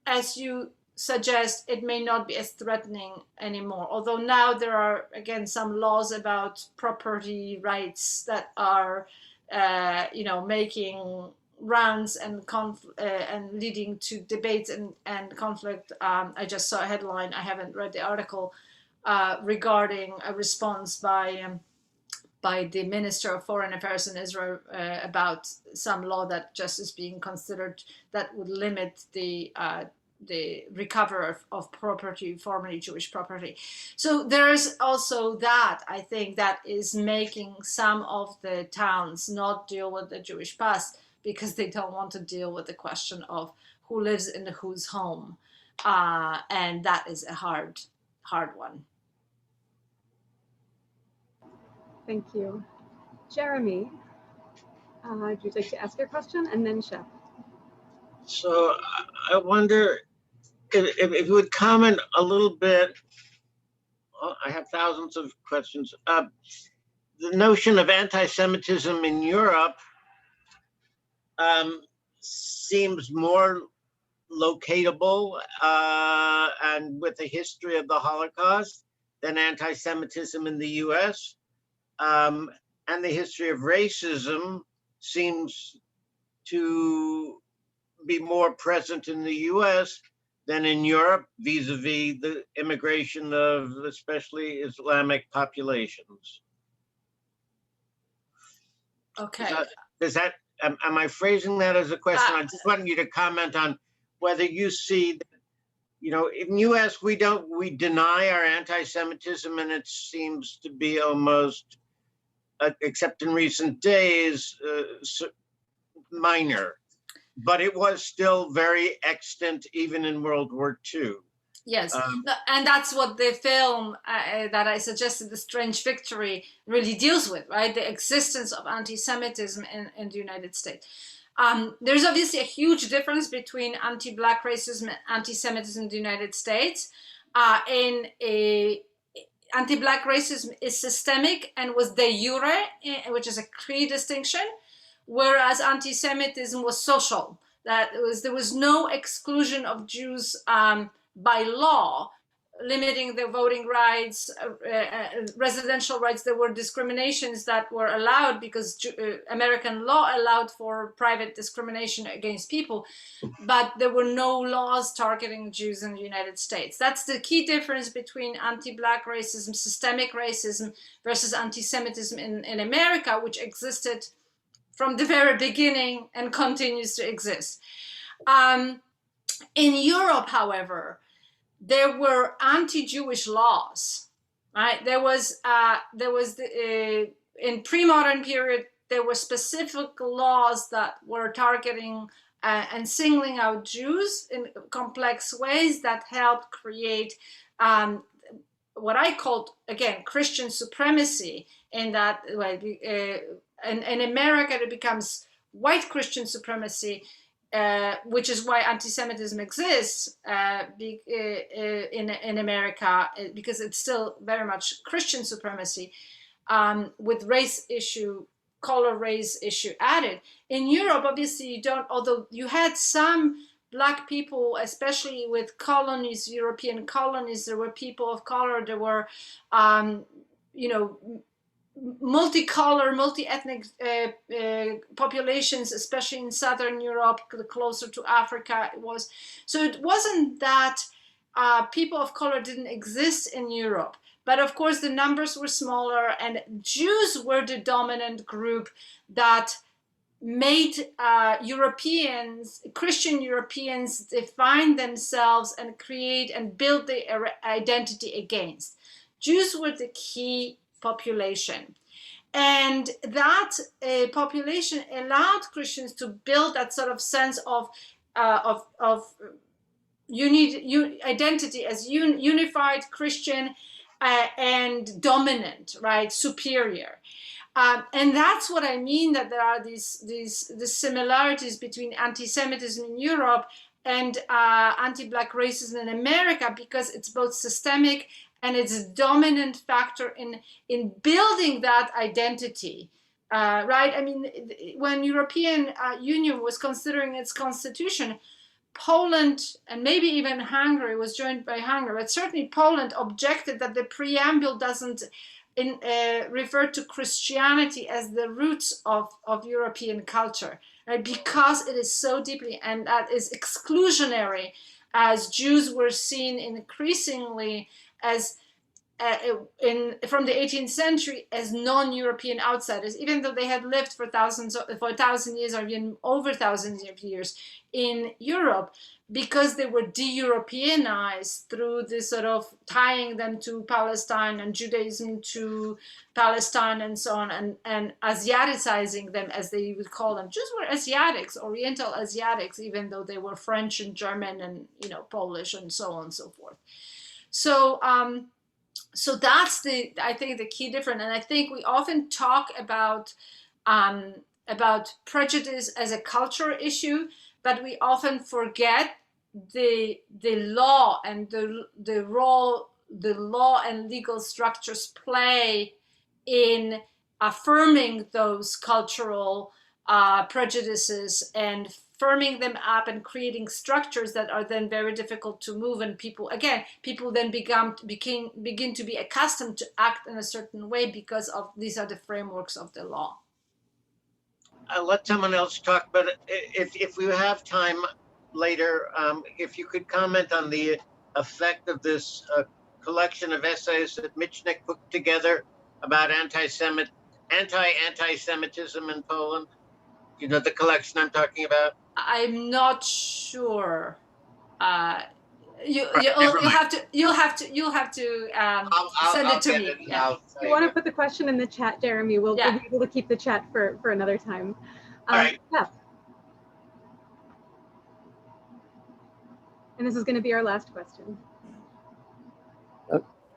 as you suggest, it may not be as threatening anymore. Although now there are, again, some laws about property rights that are, making rounds and leading to debates and conflict. I just saw a headline, I haven't read the article, regarding a response by the Minister of Foreign Affairs in Israel about some law that just is being considered that would limit the recovery of property, formerly Jewish property. So there's also that, I think, that is making some of the towns not deal with the Jewish past because they don't want to deal with the question of who lives in whose home. And that is a hard one. Thank you. Jeremy, would you like to ask your question? And then Shep. So I wonder if you would comment a little bit. Well, I have thousands of questions. The notion of anti-Semitism in Europe seems more locatable and with a history of the Holocaust than anti-Semitism in the US. And the history of racism seems to be more present in the US than in Europe, vis-a-vis the immigration of especially Islamic populations. Okay. Am I phrasing that as a question? I just want you to comment on whether you see that, in US, we deny our anti-Semitism, and it seems to be almost, except in recent days, minor. But it was still very extant even in World War II. Yes, and that's what the film that I suggested, The Strange Victory, really deals with, right? The existence of anti-Semitism in the United States. There's obviously a huge difference between anti-Black racism and anti-Semitism in the United States. Anti-Black racism is systemic and was de jure, which is a clear distinction, whereas anti-Semitism was social. There was no exclusion of Jews by law limiting the voting rights, residential rights. There were discriminations that were allowed because American law allowed for private discrimination against people, but there were no laws targeting Jews in the United States. That's the key difference between anti-Black racism, systemic racism, versus anti-Semitism in America, which existed from the very beginning and continues to exist. In Europe, however, there were anti-Jewish laws, right? There was in pre-modern period, there were specific laws that were targeting and singling out Jews in complex ways that helped create what I called, again, Christian supremacy. In that way, in America, it becomes white Christian supremacy, which is why anti-Semitism exists in America, because it's still very much Christian supremacy, with race issue, color race issue added. In Europe, obviously you don't, although you had some Black people, especially with colonies, European colonies, there were people of color, there were, you know, multicolor, multi-ethnic populations, especially in Southern Europe, closer to Africa it was. So it wasn't that people of color didn't exist in Europe, but of course the numbers were smaller, and Jews were the dominant group that made Europeans, Christian Europeans, define themselves and create and build their identity against. Jews were the key population, and that population allowed Christians to build that sort of sense of identity as unified Christian and dominant, right, superior. And that's what I mean, that there are these similarities between anti-Semitism in Europe and anti-Black racism in America, because it's both systemic and it's a dominant factor in building that identity, right? I mean, when European Union was considering its constitution, Poland and maybe even Hungary was joined by Hungary, but certainly Poland objected that the preamble doesn't refer to Christianity as the roots of European culture, right? Because it is so deeply, and that is exclusionary, as Jews were seen increasingly as from the 18th century as non-European outsiders, even though they had lived for 1,000 years or even over thousands of years in Europe, because they were de-Europeanized through this sort of tying them to Palestine and Judaism to Palestine and so on, and Asiaticizing them, as they would call them. Jews were Asiatics, Oriental Asiatics, even though they were French and German and, you know, Polish and so on and so forth. So so that's I think the key difference. And I think we often talk about prejudice as a cultural issue, but we often forget the law and the role the law and legal structures play in affirming those cultural prejudices and firming them up and creating structures that are then very difficult to move, and people then begin to be accustomed to act in a certain way because of these are the frameworks of the law. I'll let someone else talk, but if we have time later, if you could comment on the effect of this collection of essays that Michnik put together about anti-Semitism in Poland. You know the collection I'm talking about? I'm not sure. You'll have to send it to me. If you want to put the question in the chat, Jeremy, we'll be able to keep the chat for another time. All right. Yeah. And this is going to be our last question.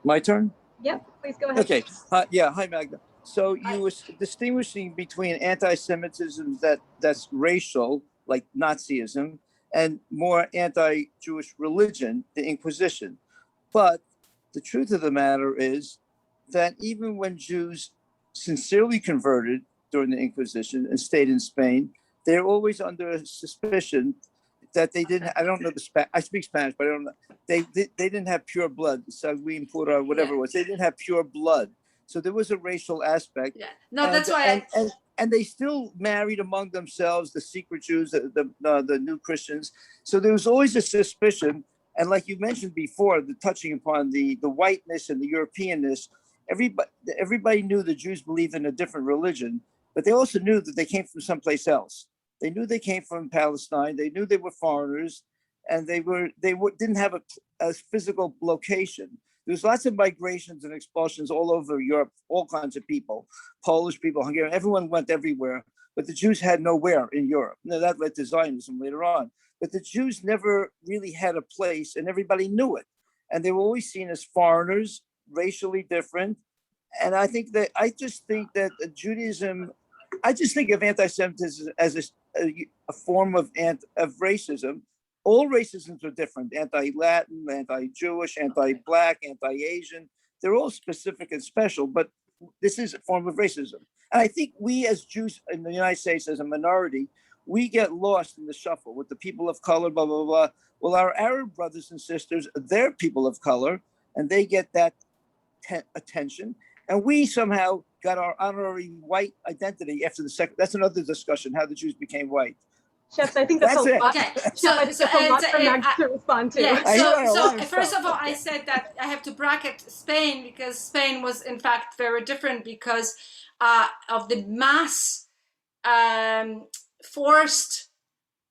My turn? Yep, please go ahead. Okay. Yeah. Hi, Magda. So you were distinguishing between anti-Semitism that's racial, like Nazism, and more anti-Jewish religion, the Inquisition. But the truth of the matter is that even when Jews sincerely converted during the Inquisition and stayed in Spain, they're always under suspicion that they didn't. I don't know I speak Spanish, but I don't know. They didn't have pure blood. Sanguine pura, whatever it was. They didn't have pure blood. So there was a racial aspect. Yeah. No, that's why. And they still married among themselves, the secret Jews, the new Christians. So there was always a suspicion. And like you mentioned before, the touching upon the whiteness and the Europeanness, everybody knew the Jews believed in a different religion, but they also knew that they came from someplace else. They knew they came from Palestine. They knew they were foreigners, and they didn't have a physical location. There was lots of migrations and expulsions all over Europe, all kinds of people, Polish people, Hungarian, everyone went everywhere, but the Jews had nowhere in Europe. Now that led to Zionism later on, but the Jews never really had a place, and everybody knew it. And they were always seen as foreigners, racially different. And I just think that Judaism, I just think of anti-Semitism as a form of racism. All racisms are different: anti-Latin, anti-Jewish, anti-Black, anti-Asian. They're all specific and special, but this is a form of racism. And I think we as Jews in the United States, as a minority, we get lost in the shuffle with the people of color, blah, blah, blah. Well, our Arab brothers and sisters, they're people of color, and they get that attention. And we somehow got our honorary white identity after the second. That's another discussion, how the Jews became white. Chef, I think that's a lot. Okay, Chef, a lot for Magda to respond to. Yeah, so first of all, I said that I have to bracket Spain because Spain was in fact very different because of the mass forced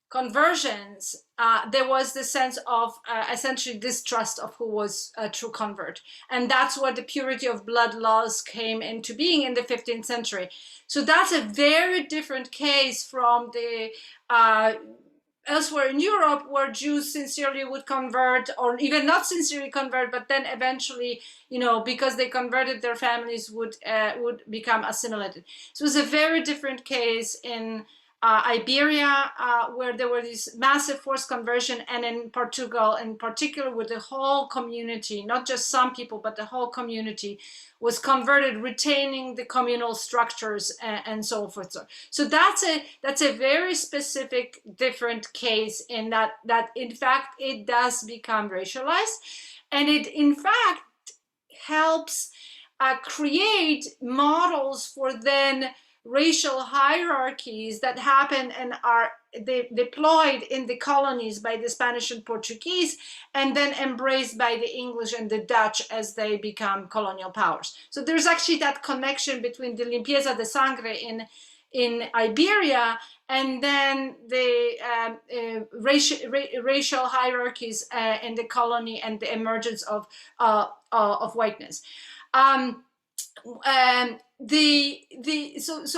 conversions. There was the sense of essentially distrust of who was a true convert. And that's where the purity of blood laws came into being in the 15th century. So that's a very different case from the elsewhere in Europe, where Jews sincerely would convert, or even not sincerely convert, but then eventually, because they converted, their families would become assimilated. So it was a very different case in Iberia, where there were these massive forced conversion, and in Portugal in particular, where the whole community, not just some people, but the whole community was converted, retaining the communal structures and so forth. So that's a very specific, different case in that in fact it does become racialized, and it in fact helps create models for then racial hierarchies that happen and are deployed in the colonies by the Spanish and Portuguese, and then embraced by the English and the Dutch as they become colonial powers. So there's actually that connection between the limpieza de sangre in Iberia and then the racial hierarchies in the colony and the emergence of whiteness. So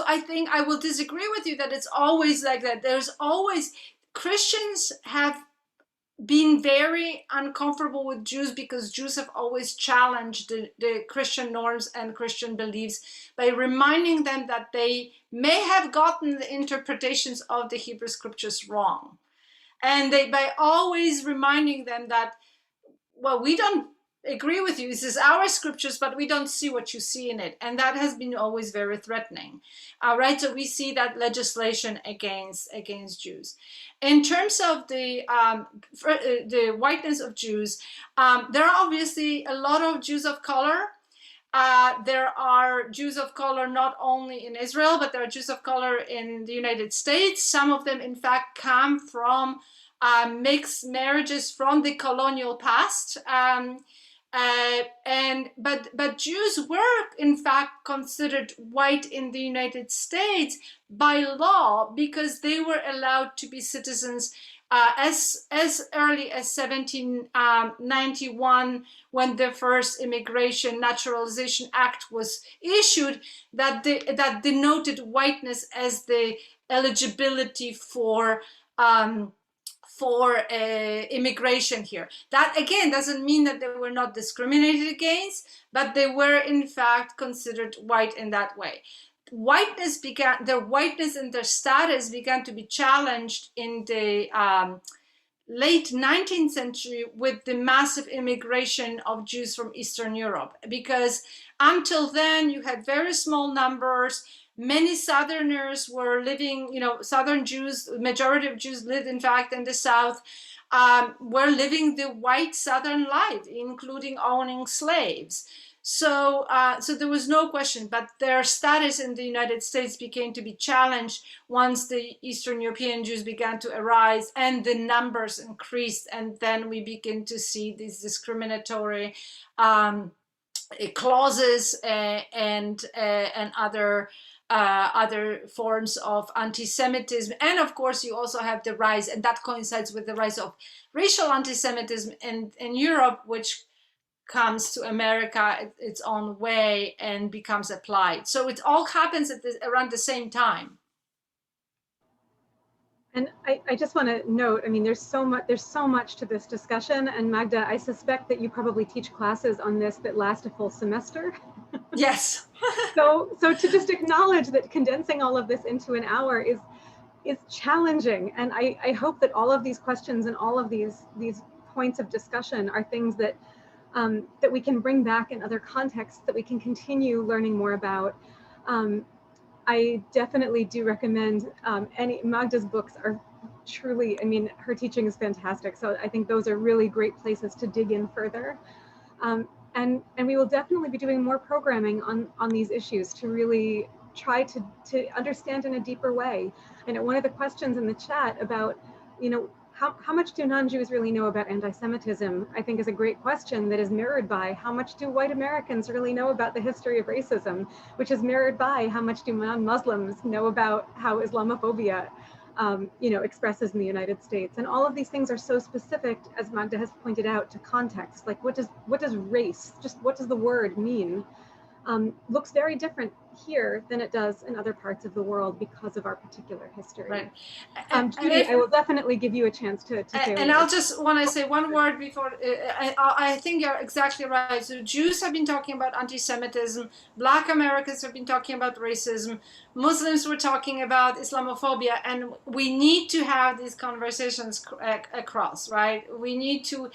I think I will disagree with you that it's always like that. There's always, Christians have been very uncomfortable with Jews because Jews have always challenged the Christian norms and Christian beliefs by reminding them that they may have gotten the interpretations of the Hebrew scriptures wrong. And by always reminding them that, well, we don't agree with you, this is our scriptures, but we don't see what you see in it. And that has been always very threatening, right? So we see that legislation against Jews. In terms of the whiteness of Jews, there are obviously a lot of Jews of color. There are Jews of color not only in Israel, but there are Jews of color in the United States. Some of them, in fact, come from mixed marriages from the colonial past. But Jews were in fact considered white in the United States by law because they were allowed to be citizens as early as 1791, when the first Immigration Naturalization Act was issued, that denoted whiteness as the eligibility for immigration here. That again doesn't mean that they were not discriminated against, but they were in fact considered white in that way. Their whiteness and their status began to be challenged in the late 19th century with the massive immigration of Jews from Eastern Europe, because until then you had very small numbers. many Southerners were living, Southern Jews, majority of Jews lived, in fact, in the South, were living the white Southern life, including owning slaves. So there was no question, but their status in the United States became to be challenged once the Eastern European Jews began to arise and the numbers increased. And then we begin to see these discriminatory clauses and other forms of anti-Semitism. And of course, you also have the rise, and that coincides with the rise of racial anti-Semitism in Europe, which comes to America its own way and becomes applied. So it all happens around the same time. And I just want to note, I mean, there's so much to this discussion. And Magda, I suspect that you probably teach classes on this that last a full semester. Yes. So to just acknowledge that condensing all of this into an hour is challenging. And I hope that all of these questions and all of these points of discussion are things that that we can bring back in other contexts, that we can continue learning more about. I definitely do recommend Magda's books are truly, I mean, her teaching is fantastic. So I think those are really great places to dig in further. And we will definitely be doing more programming on these issues to really try to understand in a deeper way. And one of the questions in the chat about, how much do non-Jews really know about anti-Semitism, I think is a great question that is mirrored by how much do white Americans really know about the history of racism, which is mirrored by how much do non-Muslims know about how Islamophobia expresses in the United States. And all of these things are so specific, as Magda has pointed out, to context. Like what does race, just what does the word mean? Looks very different here than it does in other parts of the world because of our particular history. Right. Judy, I will definitely give you a chance to say. And I'll just want to say one word before. I think you're exactly right. So Jews have been talking about anti-Semitism. Black Americans have been talking about racism. Muslims were talking about Islamophobia, and we need to have these conversations across, right? We need to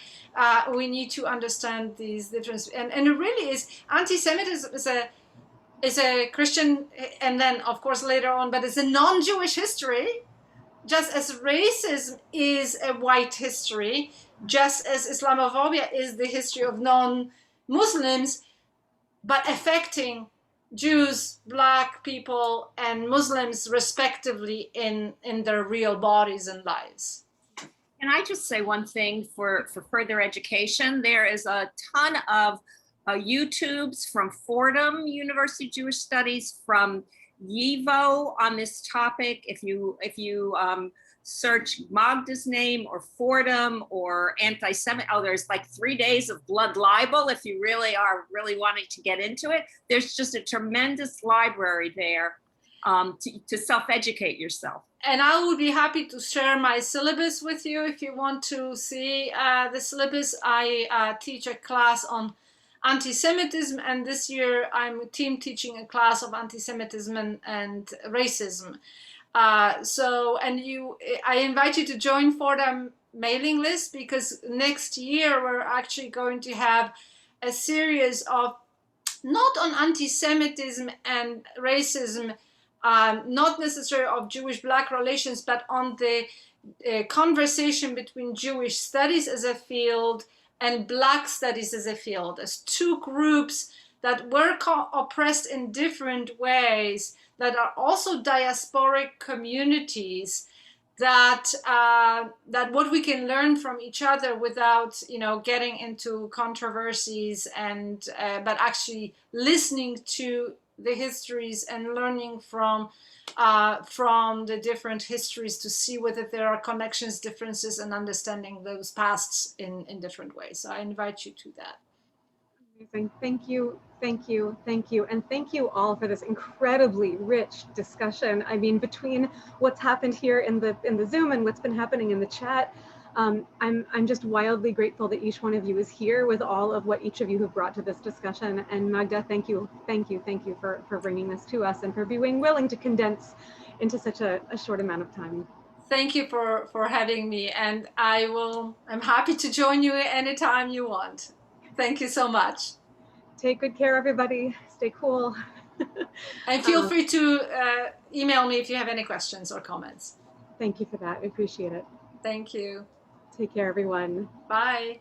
understand these differences, and it really is. Anti-Semitism is a Christian, and then of course later on, but it's a non-Jewish history, just as racism is a white history, just as Islamophobia is the history of non-Muslims, but affecting Jews, Black people, and Muslims respectively in their real bodies and lives. Can I just say one thing for further education? There is a ton of YouTubes from Fordham University Jewish Studies, from YIVO on this topic. If you search Magda's name or Fordham or anti-Semitic, there's like 3 days of blood libel if you really are wanting to get into it. There's just a tremendous library there to self-educate yourself. And I would be happy to share my syllabus with you if you want to see the syllabus. I teach a class on anti-Semitism, and this year I'm team teaching a class of anti-Semitism and racism. I invite you to join Fordham mailing list, because next year we're actually going to have a series of, not on anti-Semitism and racism, not necessarily of Jewish-Black relations, but on the conversation between Jewish studies as a field and Black studies as a field, as two groups that were oppressed in different ways, that are also diasporic communities, that what we can learn from each other without getting into controversies, and but actually listening to the histories and learning from the different histories to see whether there are connections, differences, and understanding those pasts in different ways. So I invite you to that. Amazing. Thank you. And thank you all for this incredibly rich discussion. I mean, between what's happened here in the Zoom and what's been happening in the chat, I'm just wildly grateful that each one of you is here with all of what each of you have brought to this discussion. And Magda, thank you for bringing this to us and for being willing to condense into such a short amount of time. Thank you for having me, and I'm happy to join you anytime you want. Thank you so much. Take good care, everybody. Stay cool. And feel free to email me if you have any questions or comments. Thank you for that. I appreciate it. Thank you. Take care, everyone. Bye.